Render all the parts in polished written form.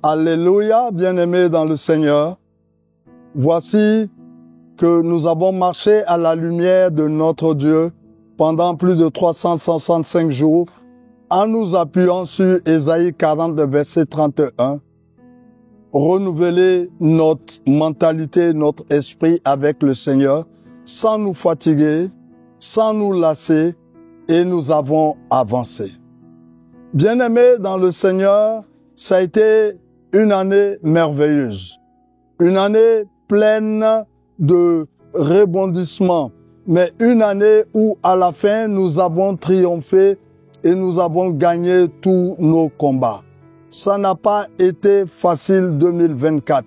Alléluia, bien-aimés dans le Seigneur. Voici que nous avons marché à la lumière de notre Dieu pendant plus de 365 jours en nous appuyant sur Ésaïe 40, verset 31. Renouveler notre mentalité, notre esprit avec le Seigneur sans nous fatiguer, sans nous lasser, et nous avons avancé. Bien-aimés dans le Seigneur, ça a été une année merveilleuse, une année pleine de rebondissements, mais une année où à la fin nous avons triomphé et nous avons gagné tous nos combats. Ça n'a pas été facile 2024,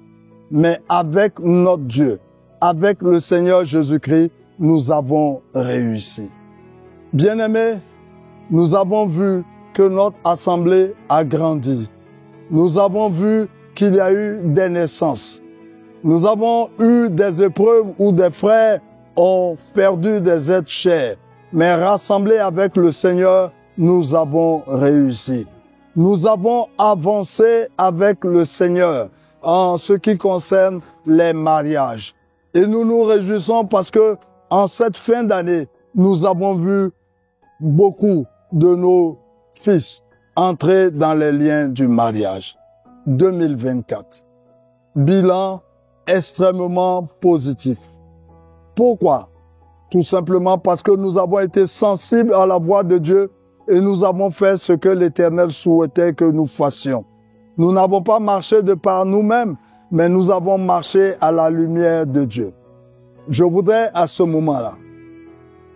mais avec notre Dieu, avec le Seigneur Jésus-Christ, nous avons réussi. Bien-aimés, nous avons vu que notre assemblée a grandi. Nous avons vu qu'il y a eu des naissances. Nous avons eu des épreuves où des frères ont perdu des êtres chers. Mais rassemblés avec le Seigneur, nous avons réussi. Nous avons avancé avec le Seigneur en ce qui concerne les mariages. Et nous nous réjouissons parce que en cette fin d'année, nous avons vu beaucoup de nos fils entrer dans les liens du mariage. 2024. Bilan extrêmement positif. Pourquoi? Tout simplement parce que nous avons été sensibles à la voix de Dieu et nous avons fait ce que l'Éternel souhaitait que nous fassions. Nous n'avons pas marché de par nous-mêmes, mais nous avons marché à la lumière de Dieu. Je voudrais à ce moment-là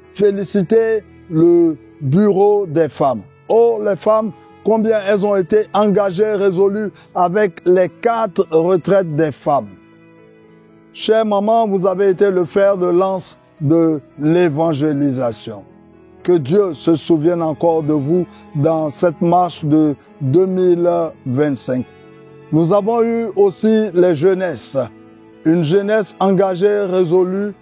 féliciter le bureau des femmes. Oh, les femmes, combien elles ont été engagées, résolues avec les 4 retraites des femmes. Chère maman, vous avez été le fer de lance de l'évangélisation. Que Dieu se souvienne encore de vous dans cette marche de 2025. Nous avons eu aussi les jeunesses. Une jeunesse engagée, résolue,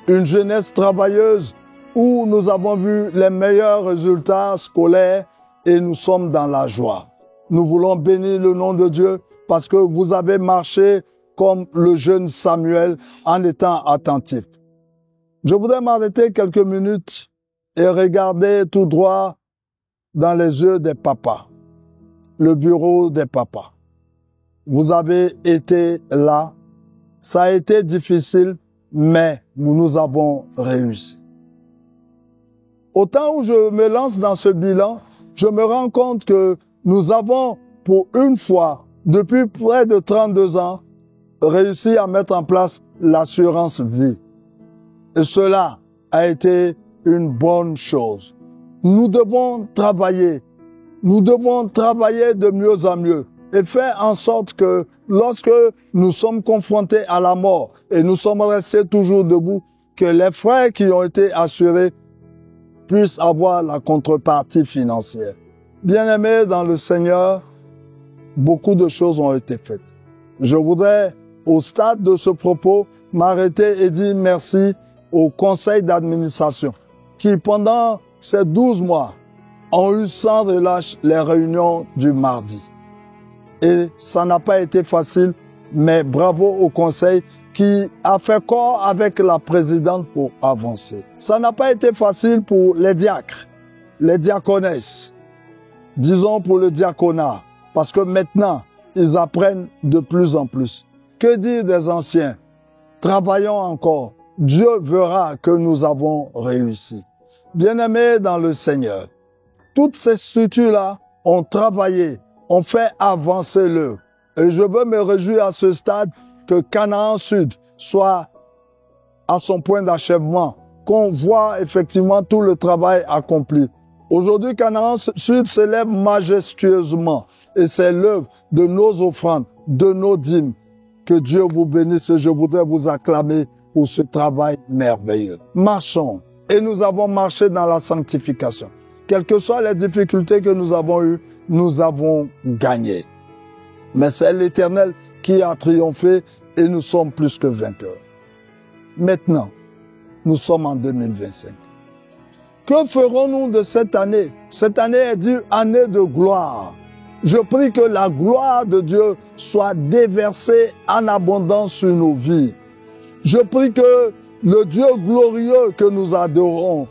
une jeunesse travailleuse où nous avons vu les meilleurs résultats scolaires et nous sommes dans la joie. Nous voulons bénir le nom de Dieu parce que vous avez marché comme le jeune Samuel en étant attentif. Je voudrais m'arrêter quelques minutes et regarder tout droit dans les yeux des papas, le bureau des papas. Vous avez été là, ça a été difficile, mais nous avons réussi. Au temps où je me lance dans ce bilan, je me rends compte que nous avons, pour une fois, depuis près de 32 ans, réussi à mettre en place l'assurance vie. Et cela a été une bonne chose. Nous devons travailler de mieux en mieux et faire en sorte que lorsque nous sommes confrontés à la mort et nous sommes restés toujours debout, que les frères qui ont été assurés puissent avoir la contrepartie financière. Bien-aimés dans le Seigneur, beaucoup de choses ont été faites. Je voudrais, au stade de ce propos, m'arrêter et dire merci au conseil d'administration qui, pendant ces 12 mois, ont eu sans relâche les réunions du mardi. Et ça n'a pas été facile, mais bravo au conseil qui a fait corps avec la présidente pour avancer. Ça n'a pas été facile pour les diacres, les diaconesses, disons pour le diaconat, parce que maintenant, ils apprennent de plus en plus. Que dire des anciens? Travaillons encore. Dieu verra que nous avons réussi. Bien-aimés dans le Seigneur, toutes ces structures-là ont travaillé, ont fait avancer l'œuvre. Et je veux me réjouir à ce stade que Canaan Sud soit à son point d'achèvement, qu'on voit effectivement tout le travail accompli. Aujourd'hui, Canaan Sud s'élève majestueusement et c'est l'œuvre de nos offrandes, de nos dîmes. Que Dieu vous bénisse et je voudrais vous acclamer pour ce travail merveilleux. Marchons et nous avons marché dans la sanctification. Quelles que soient les difficultés que nous avons eues, nous avons gagné. Mais c'est l'Éternel qui a triomphé et nous sommes plus que vainqueurs. Maintenant, nous sommes en 2025. Que ferons-nous de cette année? Cette année est due année de gloire. Je prie que la gloire de Dieu soit déversée en abondance sur nos vies. Je prie que le Dieu glorieux que nous adorons,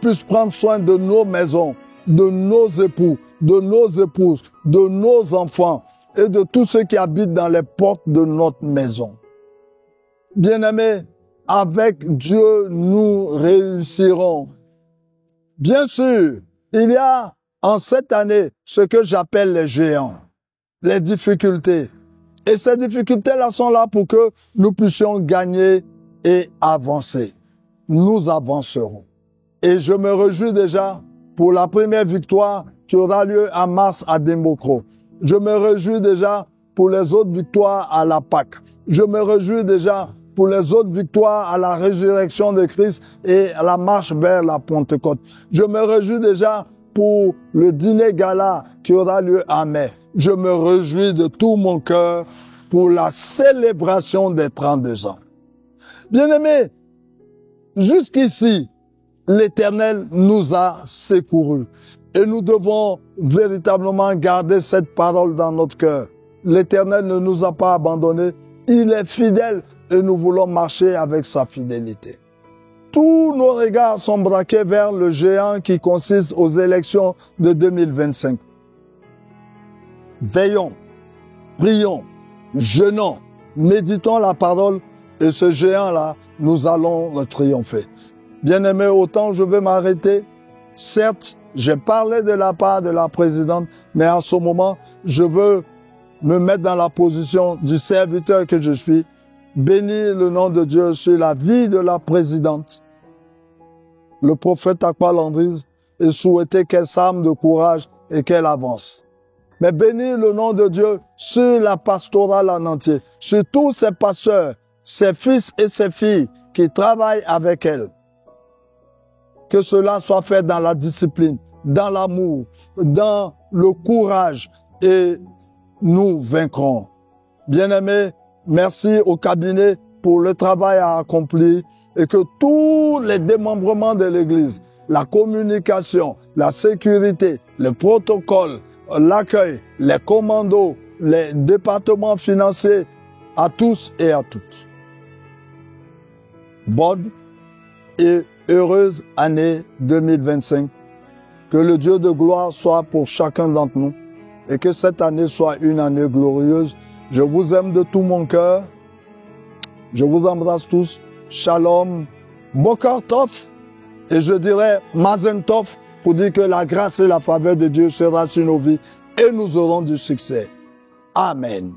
puisse prendre soin de nos maisons, de nos époux, de nos épouses, de nos enfants et de tous ceux qui habitent dans les portes de notre maison. Bien-aimés, avec Dieu, nous réussirons. Bien sûr, il y a en cette année ce que j'appelle les géants, les difficultés. Et ces difficultés-là sont là pour que nous puissions gagner et avancer. Nous avancerons. Et je me réjouis déjà pour la première victoire qui aura lieu en mars à Dembokro. Je me réjouis déjà pour les autres victoires à la Pâque. Je me réjouis déjà pour les autres victoires à la résurrection de Christ et à la marche vers la Pentecôte. Je me réjouis déjà pour le dîner gala qui aura lieu en mai. Je me réjouis de tout mon cœur pour la célébration des 32 ans. Bien-aimés, jusqu'ici, l'Éternel nous a secourus. Et nous devons véritablement garder cette parole dans notre cœur. L'Éternel ne nous a pas abandonnés. Il est fidèle et nous voulons marcher avec sa fidélité. Tous nos regards sont braqués vers le géant qui consiste aux élections de 2025. Veillons, prions, jeûnons, méditons la parole et ce géant-là, nous allons le triompher. Bien-aimés, autant je vais m'arrêter. Certes, j'ai parlé de la part de la présidente, mais en ce moment, je veux me mettre dans la position du serviteur que je suis. Bénis le nom de Dieu sur la vie de la présidente, le prophète Akpa Landry's, et souhaiter qu'elle s'arme de courage et qu'elle avance. Mais bénis le nom de Dieu sur la pastorale en entier, sur tous ses pasteurs, ses fils et ses filles qui travaillent avec elle. Que cela soit fait dans la discipline, dans l'amour, dans le courage, et nous vaincrons. Bien-aimés, merci au cabinet pour le travail à accomplir et que tous les démembrements de l'Église, la communication, la sécurité, le protocole, l'accueil, les commandos, les départements financiers, à tous et à toutes. Bonne et heureuse année 2025. Que le Dieu de gloire soit pour chacun d'entre nous et que cette année soit une année glorieuse. Je vous aime de tout mon cœur. Je vous embrasse tous. Shalom. Boker Tov. Et je dirais Mazen Tov pour dire que la grâce et la faveur de Dieu sera sur nos vies et nous aurons du succès. Amen.